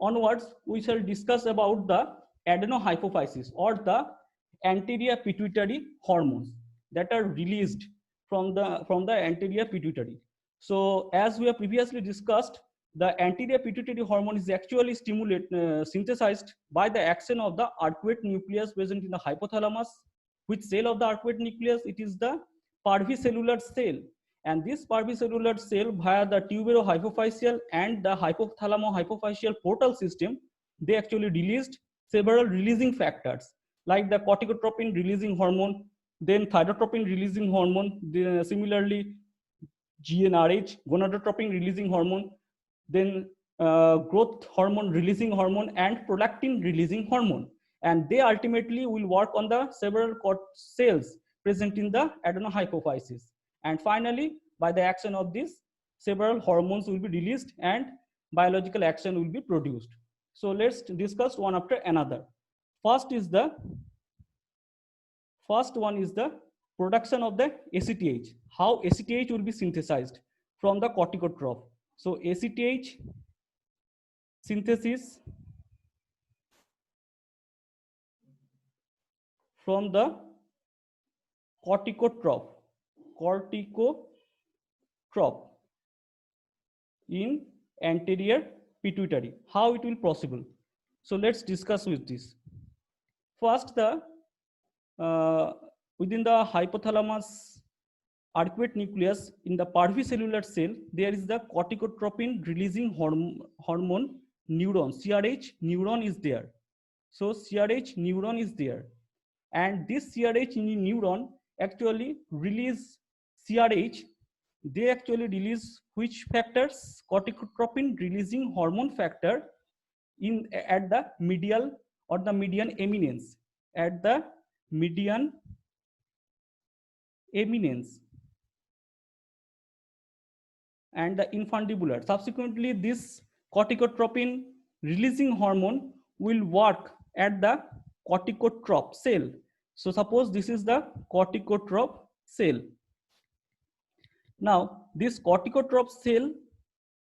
onwards, we shall discuss about the adenohypophysis or the anterior pituitary hormones that are released from the anterior pituitary. So as we have previously discussed, the anterior pituitary hormone is actually synthesized by the action of the arcuate nucleus present in the hypothalamus. Which cell of the arcuate nucleus? It is the parvicellular cell, and this parvicellular cell via the tuberohypophyseal and the hypothalamo-hypophyseal portal system, they actually released several releasing factors like the corticotropin releasing hormone, then thyrotropin releasing hormone, similarly GnRH, gonadotropin releasing hormone, then growth hormone releasing hormone, and prolactin releasing hormone. And they ultimately will work on the several cells present in the adenohypophysis. And finally, by the action of this, several hormones will be released and biological action will be produced. So let's discuss one after another. First one is the production of the ACTH. How ACTH will be synthesized from the corticotrope. So ACTH synthesis from the corticotrope in anterior pituitary. How it will possible? So let's discuss with this. First, the within the hypothalamus arcuate nucleus in the parvicellular cell, there is the corticotropin releasing hormone neuron, CRH neuron is there. So CRH neuron is there, and this CRH neuron actually release CRH. They actually release which factors? Corticotropin releasing hormone factor at the medial or the median eminence, at the median eminence and the infundibular. Subsequently, this corticotropin releasing hormone will work at the corticotrope cell. So suppose this is the corticotrope cell. Now this corticotrope cell,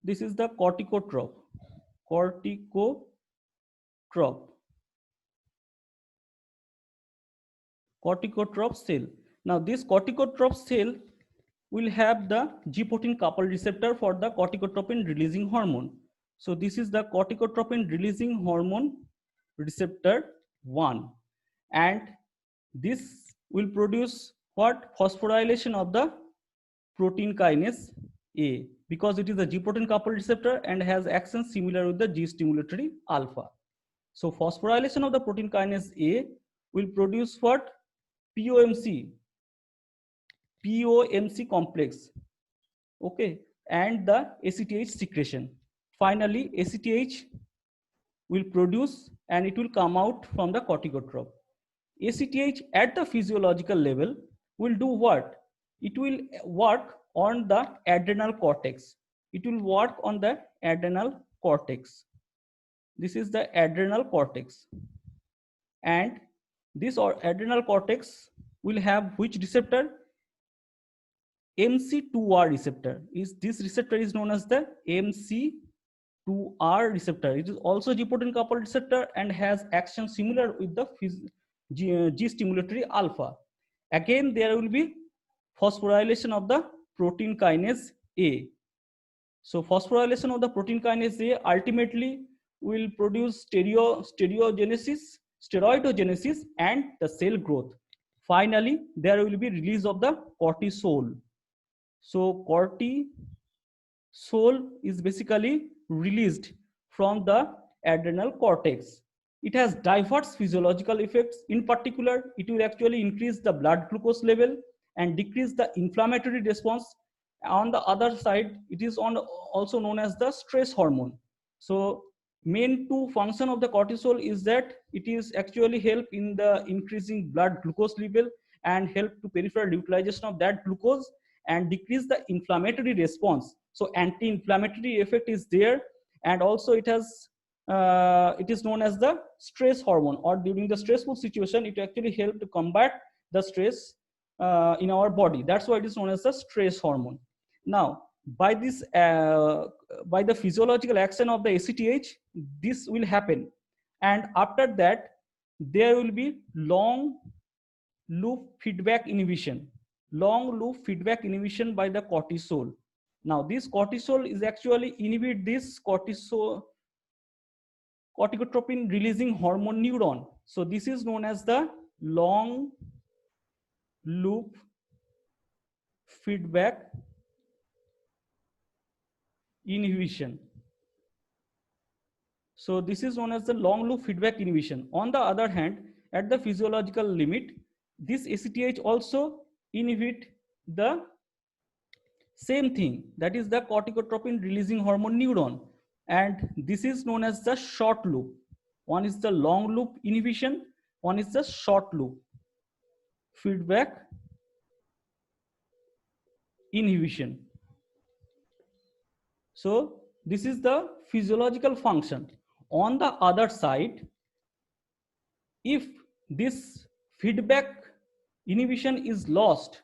this is the corticotrope cell. Now this corticotrope cell will have the G protein coupled receptor for the corticotropin releasing hormone. So this is the corticotropin releasing hormone receptor 1, and this will produce what? Phosphorylation of the protein kinase A, because it is a G protein coupled receptor and has action similar with the G stimulatory alpha. So phosphorylation of the protein kinase A will produce what? POMC complex, okay, and the ACTH secretion. Finally, ACTH will produce and it will come out from the corticotrope. ACTH at the physiological level will do what? It will work on the adrenal cortex. It will work on the adrenal cortex. This is the adrenal cortex, and this adrenal cortex will have which receptor? MC2R receptor. This receptor is known as the MC2R receptor. It is also G protein coupled receptor and has action similar with the G stimulatory alpha. Again, there will be phosphorylation of the protein kinase A. So phosphorylation of the protein kinase A ultimately will produce steroidogenesis and the cell growth. Finally, there will be release of the cortisol. So cortisol is basically released from the adrenal cortex. It has diverse physiological effects. In particular, it will actually increase the blood glucose level and decrease the inflammatory response. On the other side, it is also known as the stress hormone. So main two function of the cortisol is that it is actually help in the increasing blood glucose level and help to peripheral utilization of that glucose and decrease the inflammatory response. So anti-inflammatory effect is there, and also it has it is known as the stress hormone, or during the stressful situation it actually help to combat the stress in our body. That's why it is known as the stress hormone. Now by this by the physiological action of the ACTH, this will happen. And after that, there will be long loop feedback inhibition. Long loop feedback inhibition by the cortisol. Now, this cortisol is actually inhibit this corticotropin releasing hormone neuron. So this is known as the long loop feedback inhibition. So this is known as the long loop feedback inhibition. On the other hand, at the physiological limit, this ACTH also inhibit the same thing, that is the corticotropin releasing hormone neuron, and this is known as the short loop. One is the long loop inhibition, one is the short loop feedback inhibition. So this is the physiological function. On the other side, if this feedback inhibition is lost,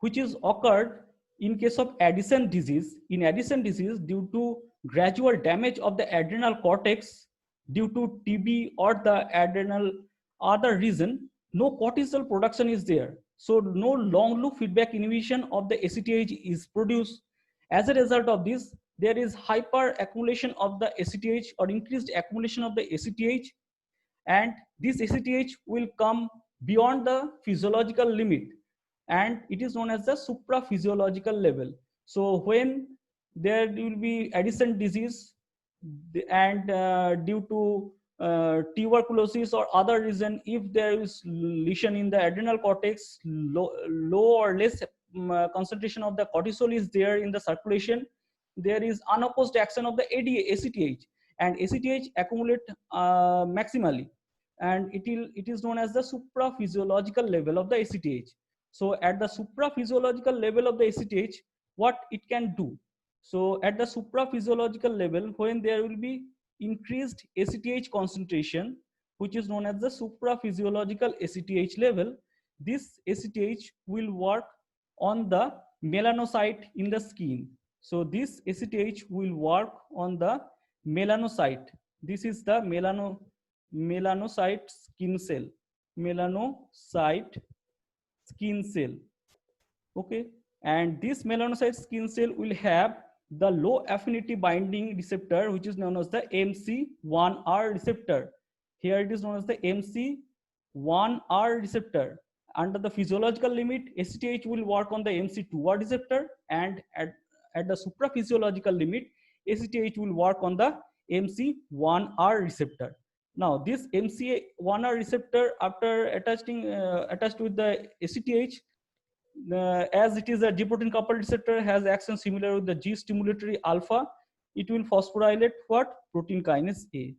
which is occurred in case of Addison disease, in Addison disease due to gradual damage of the adrenal cortex due to TB or the adrenal other reason, no cortisol production is there. So no long loop feedback inhibition of the ACTH is produced. As a result of this, there is hyper accumulation of the ACTH or increased accumulation of the ACTH, and this ACTH will come beyond the physiological limit, and it is known as the supraphysiological level. So when there will be Addison disease and due to tuberculosis or other reason, if there is lesion in the adrenal cortex, low or less concentration of the cortisol is there in the circulation, there is unopposed action of the ACTH, and ACTH accumulate maximally, and it is known as the supraphysiological level of the ACTH. So at the supraphysiological level of the ACTH, what it can do? So at the supraphysiological level, when there will be increased ACTH concentration, which is known as the supraphysiological ACTH level, this ACTH will work on the melanocyte in the skin. So this ACTH will work on the melanocyte. This is the melanocyte skin cell. Melanocyte skin cell. Okay, and this melanocyte skin cell will have the low affinity binding receptor, which is known as the MC1R receptor. Here it is known as the MC1R receptor. Under the physiological limit, ACTH will work on the MC2R receptor, and at the supraphysiological limit, ACTH will work on the MC1R receptor. Now this MC1R receptor, after attached with the ACTH, as it is a G protein coupled receptor, has action similar with the G stimulatory alpha, it will phosphorylate what? Protein kinase A.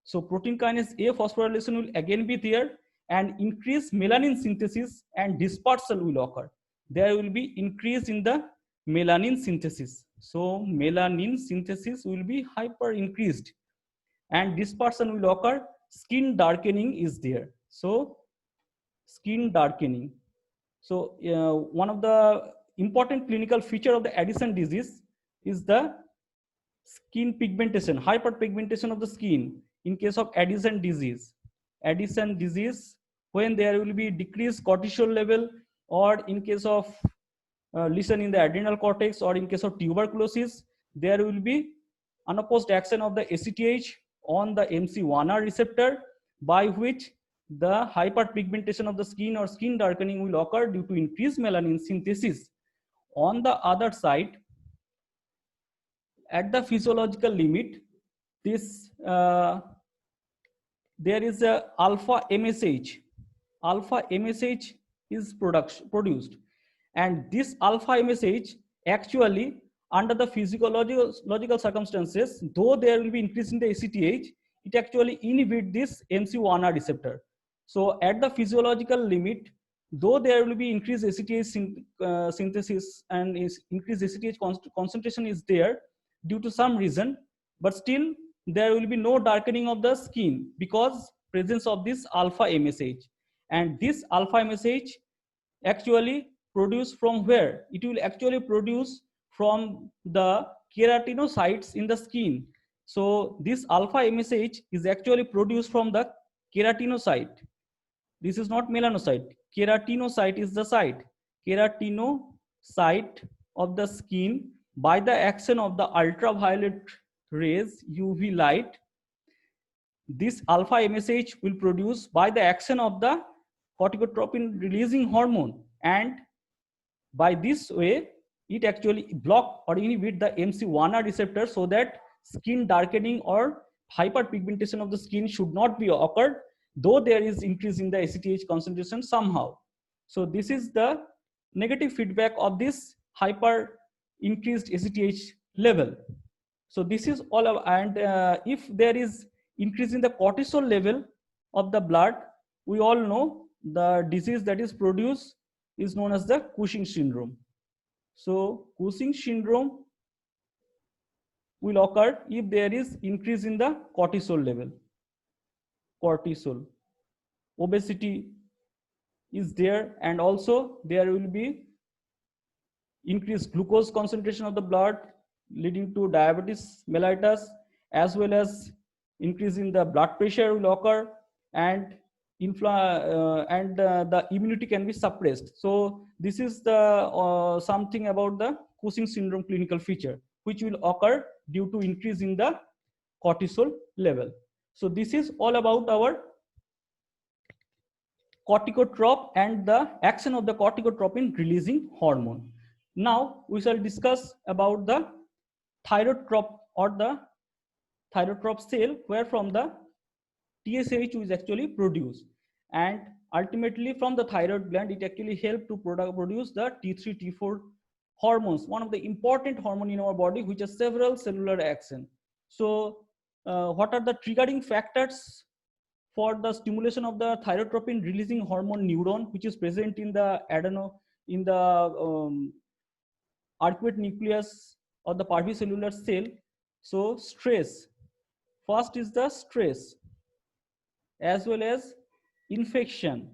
So protein kinase A phosphorylation will again be there, and increased melanin synthesis and dispersal will occur. There will be increase in the melanin synthesis. So melanin synthesis will be hyper increased, and dispersion will occur. Skin darkening is there. So skin darkening. So one of the important clinical feature of the Addison disease is the skin pigmentation, hyperpigmentation of the skin in case of Addison disease. Addison disease, when there will be decreased cortisol level, or in case of lesion in the adrenal cortex, or in case of tuberculosis, there will be unopposed action of the ACTH on the MC1R receptor, by which the hyperpigmentation of the skin or skin darkening will occur due to increased melanin synthesis. On the other side, at the physiological limit, this there is a alpha MSH. Alpha MSH is produced, and this alpha MSH actually, under the physiological circumstances, though there will be increase in the ACTH, it actually inhibits this MC1R receptor. So at the physiological limit, though there will be increased ACTH synthesis and increased ACTH concentration is there due to some reason, but still there will be no darkening of the skin because presence of this alpha MSH. And this alpha MSH actually produce from where? It will actually produce from the keratinocytes in the skin. So this alpha MSH is actually produced from the keratinocyte. This is not melanocyte. Keratinocyte is the site. Keratinocyte of the skin by the action of the ultraviolet rays, UV light. This alpha MSH will produce by the action of the corticotropin releasing hormone, and by this way it actually block or inhibit the MC1R receptor, so that skin darkening or hyperpigmentation of the skin should not be occurred, though there is increase in the ACTH concentration somehow. So this is the negative feedback of this hyper increased ACTH level. So this is all of, and if there is increase in the cortisol level of the blood, we all know the disease that is produced is known as the Cushing syndrome. So Cushing syndrome will occur if there is increase in the cortisol level. Cortisol, obesity is there, and also there will be increased glucose concentration of the blood, leading to diabetes mellitus, as well as increase in the blood pressure will occur, and the immunity can be suppressed. So this is the something about the Cushing syndrome clinical feature, which will occur due to increase in the cortisol level. So this is all about our corticotrope and the action of the corticotropin releasing hormone. Now we shall discuss about the thyrotrope or the thyrotrope cell, where from the TSH is actually produced, and ultimately from the thyroid gland it actually help to produce the T3 T4 hormones, one of the important hormone in our body, which has several cellular action. So what are the triggering factors for the stimulation of the thyrotropin releasing hormone neuron, which is present in the arcuate nucleus or the parvicellular cell? So stress, first is the stress, as well as infection,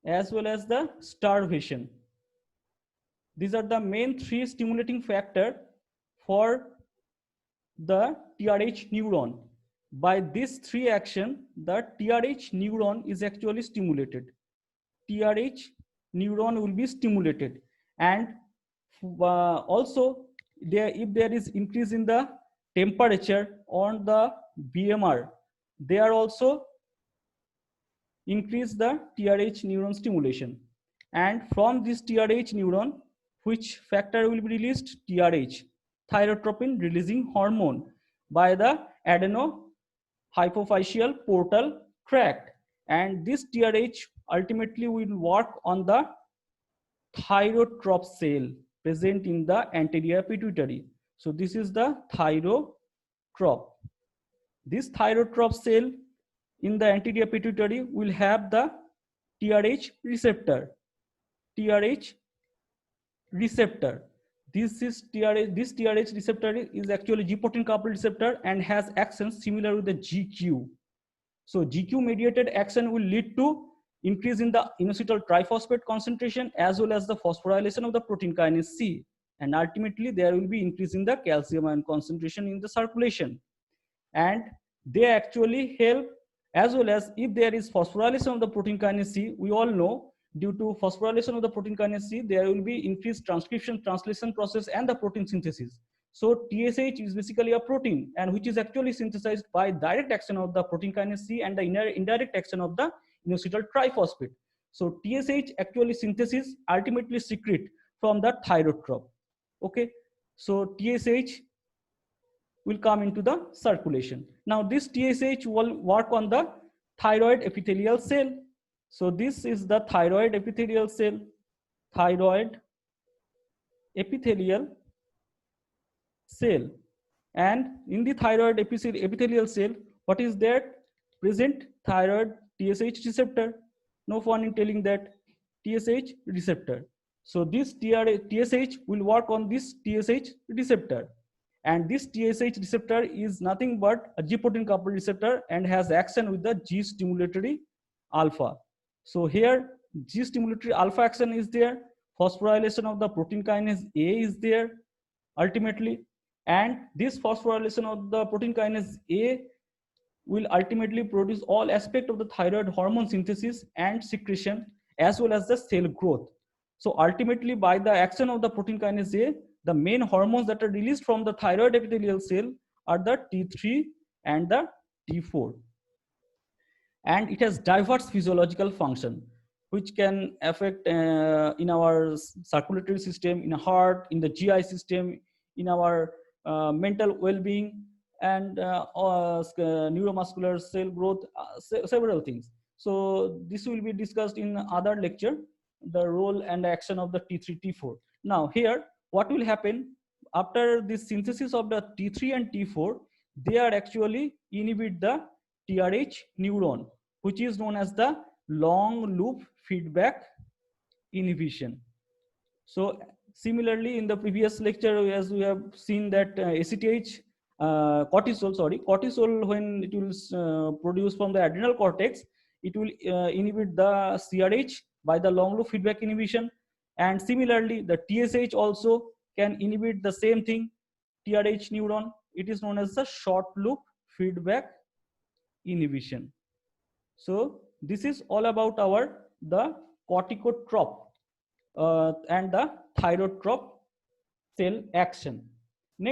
as well as the starvation. These are the main three stimulating factor for the TRH neuron. By these three action, the TRH neuron is actually stimulated. TRH neuron will be stimulated, and also if there is increase in the temperature on the BMR, they are also increase the TRH neuron stimulation. And from this TRH neuron, which factor will be released? TRH, thyrotropin releasing hormone, by the adenohypophyseal portal tract. And this TRH ultimately will work on the thyrotrope cell present in the anterior pituitary. So this is the thyrotrope. This thyrotrope cell in the anterior pituitary will have the TRH receptor. TRH receptor. This TRH receptor is actually G-protein coupled receptor and has action similar with the GQ. So GQ mediated action will lead to increase in the inositol triphosphate concentration, as well as the phosphorylation of the protein kinase C, and ultimately there will be increase in the calcium ion concentration in the circulation. And they actually help, as well as if there is phosphorylation of the protein kinase C, we all know due to phosphorylation of the protein kinase C, there will be increased transcription, translation process, and the protein synthesis. So TSH is basically a protein, and which is actually synthesized by direct action of the protein kinase C and the indirect action of the inositol triphosphate. So TSH actually synthesis ultimately secrete from the thyrotrope. Okay, so TSH will come into the circulation. Now this TSH will work on the thyroid epithelial cell. So this is the thyroid epithelial cell. Thyroid epithelial cell. And in the thyroid epithelial cell, what is there? Present thyroid TSH receptor. No fun in telling that TSH receptor. So this TSH will work on this TSH receptor. And this TSH receptor is nothing but a G-protein coupled receptor and has action with the G-stimulatory alpha. So here G-stimulatory alpha action is there. phosphorylation of the protein kinase A is there ultimately, and this phosphorylation of the protein kinase A will ultimately produce all aspect of the thyroid hormone synthesis and secretion as well as the cell growth. So ultimately, by the action of the protein kinase A, the main hormones that are released from the thyroid epithelial cell are the T3 and the T4. And it has diverse physiological function which can affect in our circulatory system, in the heart, in the GI system, in our mental well-being, and neuromuscular cell growth, several things. So this will be discussed in other lecture, the role and action of the T3 T4. Now here what will happen after this synthesis of the T3 and T4, they are actually inhibit the TRH neuron, which is known as the long loop feedback inhibition. So similarly, in the previous lecture, as we have seen that ACTH, cortisol, when it will produce from the adrenal cortex, it will inhibit the CRH by the long loop feedback inhibition. And similarly, the TSH also can inhibit the same thing, TRH neuron. It is known as the short loop feedback inhibition. So this is all about our the corticotrope and the thyrotrope cell action.